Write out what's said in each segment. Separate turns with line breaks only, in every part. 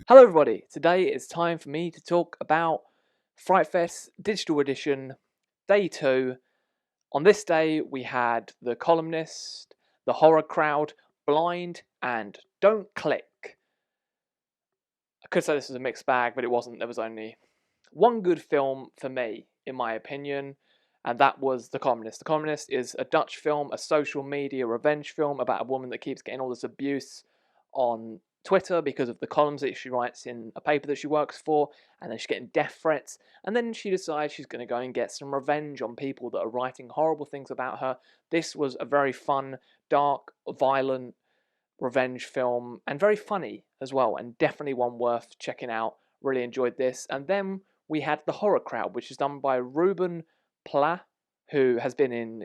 Hello everybody, today it's time for me to talk about FrightFest Digital Edition Day 2. On this day we had The Columnist, The Horror Crowd, Blind and Don't Click. I could say this was a mixed bag, but it wasn't. There was only one good film for me, in my opinion, and that was The Columnist. The Columnist is a Dutch film, a social media revenge film about a woman that keeps getting all this abuse on Twitter because of the columns that she writes in a paper that she works for, and then she's getting death threats, and then she decides she's going to go and get some revenge on people that are writing horrible things about her. This was a very fun, dark, violent revenge film, and very funny as well, and definitely one worth checking out. Really enjoyed this. And then we had The Horror Crowd, which is done by Ruben Pla, who has been in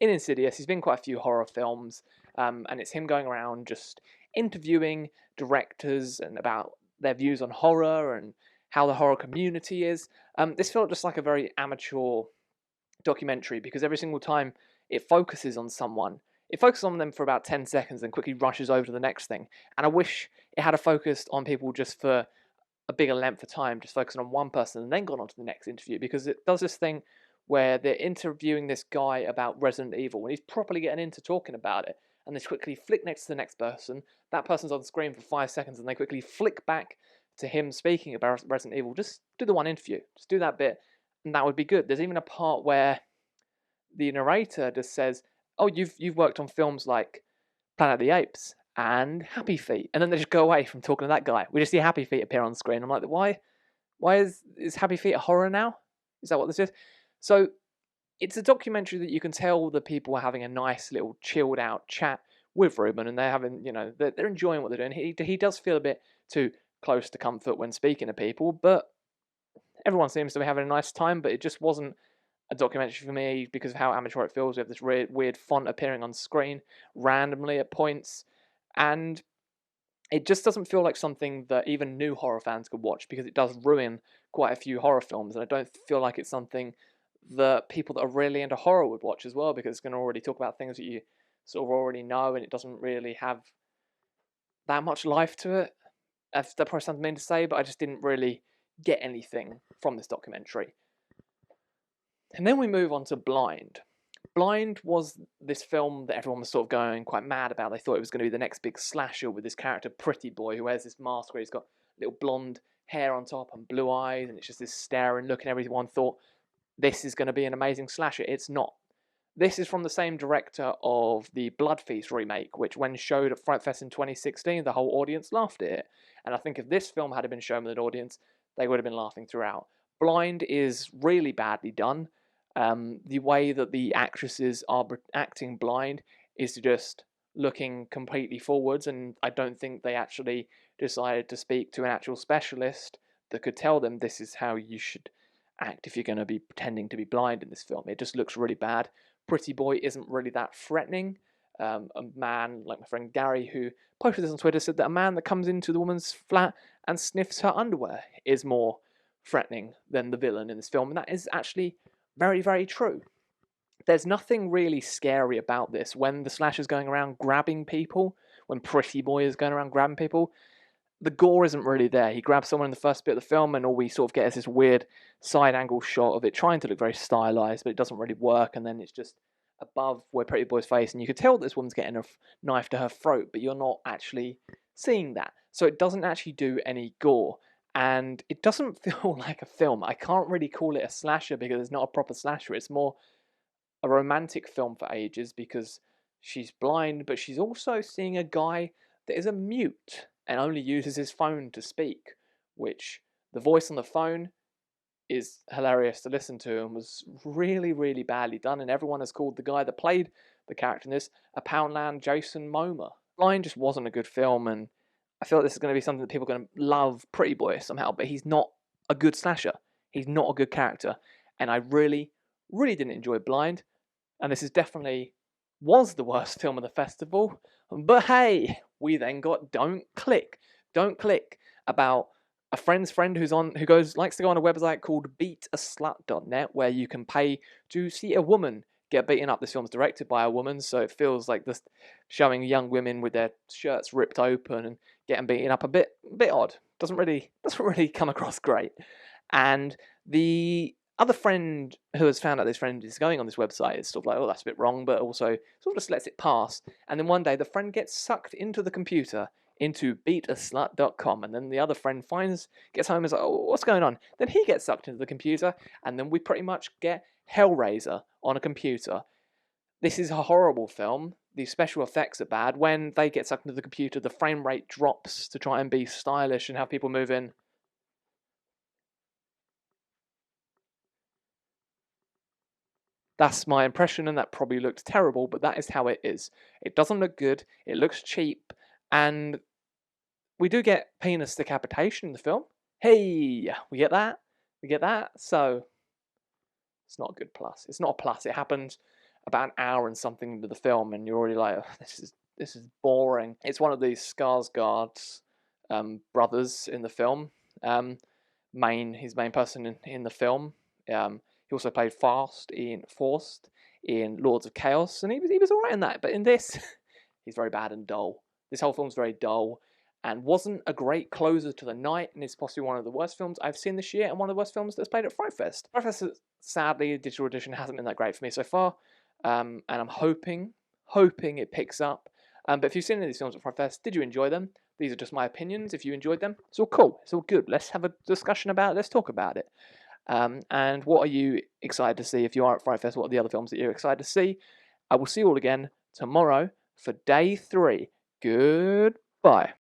Insidious. He's been quite a few horror films, and it's him going around just interviewing directors and about their views on horror and how the horror community is. This felt just like a very amateur documentary because every single time it focuses on someone, it focuses on them for about 10 seconds and quickly rushes over to the next thing. And I wish it had focused on people just for a bigger length of time, just focusing on one person and then gone on to the next interview, because it does this thing where they're interviewing this guy about Resident Evil and he's properly getting into talking about it, and they quickly flick next to the next person. That person's on the screen for 5 seconds and they quickly flick back to him speaking about Resident Evil. Just do the one interview, just do that bit, and that would be good. There's even a part where the narrator just says, "Oh, you've worked on films like Planet of the Apes and Happy Feet," and then they just go away from talking to that guy. We just see Happy Feet appear on screen. I'm like, why is Happy Feet a horror now? Is that what this is? So it's a documentary that you can tell the people are having a nice little chilled out chat with Ruben, and they're having, they're enjoying what they're doing. He does feel a bit too close to comfort when speaking to people, but everyone seems to be having a nice time. But it just wasn't a documentary for me because of how amateur it feels. We have this weird font appearing on screen randomly at points, and it just doesn't feel like something that even new horror fans could watch, because it does ruin quite a few horror films, and I don't feel like it's something that people that are really into horror would watch as well, because it's going to already talk about things that you sort of already know, and it doesn't really have that much life to it. That probably sounds mean to say, but I just didn't really get anything from this documentary. And then we move on to Blind. Blind was this film that everyone was sort of going quite mad about. They thought it was going to be the next big slasher with this character, Pretty Boy, who wears this mask where he's got little blonde hair on top and blue eyes, and it's just this staring look, and everyone thought this is going to be an amazing slasher. It's not. This is from the same director of the Blood Feast remake, which when showed at FrightFest in 2016, the whole audience laughed at it. And I think if this film had been shown with an audience, they would have been laughing throughout. Blind is really badly done. The way that the actresses are acting blind is just looking completely forwards, and I don't think they actually decided to speak to an actual specialist that could tell them this is how you should act if you're going to be pretending to be blind in this film. It just looks really bad. Pretty Boy isn't really that threatening. A man like my friend Gary, who posted this on Twitter, said that a man that comes into the woman's flat and sniffs her underwear is more threatening than the villain in this film, and that is actually very, very true. There's nothing really scary about this. When the slasher's going around grabbing people, when Pretty Boy is going around grabbing people, the gore isn't really there. He grabs someone in the first bit of the film, and all we sort of get is this weird side angle shot of it trying to look very stylized, but it doesn't really work, and then it's just above where Pretty Boy's face, and you could tell this woman's getting a knife to her throat, but you're not actually seeing that. So it doesn't actually do any gore, and it doesn't feel like a film. I can't really call it a slasher because it's not a proper slasher. It's more a romantic film for ages, because she's blind, but she's also seeing a guy that is a mute and only uses his phone to speak, which the voice on the phone is hilarious to listen to and was really, really badly done, and everyone has called the guy that played the character in this a Poundland Jason Momoa. Blind just wasn't a good film, and I feel like this is going to be something that people are going to love Pretty Boy somehow, but he's not a good slasher. He's not a good character, and I really, really didn't enjoy Blind, and this is definitely was the worst film of the festival. But hey, we then got Don't Click. Don't Click, about a friend's friend who likes to go on a website called beataslut.net, where you can pay to see a woman get beaten up. This film's directed by a woman, so it feels like this showing young women with their shirts ripped open and getting beaten up a bit odd. Doesn't really come across great. And the other friend who has found out this friend is going on this website is sort of like, oh, that's a bit wrong, but also sort of just lets it pass. And then one day the friend gets sucked into the computer, into beataslut.com, and then the other friend gets home and is like, oh, what's going on? Then he gets sucked into the computer, and then we pretty much get Hellraiser on a computer. This is a horrible film. The special effects are bad. When they get sucked into the computer, the frame rate drops to try and be stylish and have people move in. That's my impression, and that probably looked terrible, but that is how it is. It doesn't look good, it looks cheap, and we do get penis decapitation in the film. Hey, we get that. So it's not a good plus. It's not a plus. It happens about an hour and something into the film, and you're already like, oh, this is boring. It's one of these Skarsgård's brothers in the film. His main person in the film. He also played Forced in Lords of Chaos, and he was alright in that. But in this, he's very bad and dull. This whole film's very dull, and wasn't a great closer to the night, and it's possibly one of the worst films I've seen this year, and one of the worst films that's played at FrightFest. FrightFest, sadly, the digital edition hasn't been that great for me so far, and I'm hoping it picks up. But if you've seen any of these films at FrightFest, did you enjoy them? These are just my opinions. If you enjoyed them, it's all cool. It's all good. Let's have a discussion about it. Let's talk about it. And what are you excited to see if you are at FrightFest? What are the other films that you're excited to see? I will see you all again tomorrow for day 3. Goodbye.